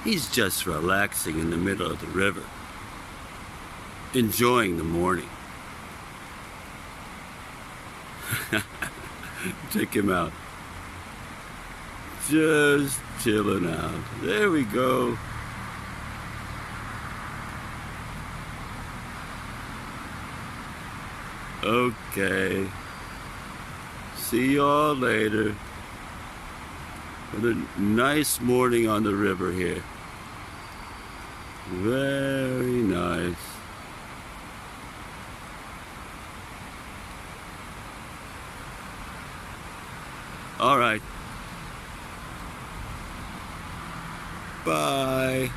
He's just relaxing in the middle of the river, enjoying the morning. Check him out. Just chilling out. There we go. Okay. See y'all later. What a nice morning on the river here. Very nice. All right. Bye.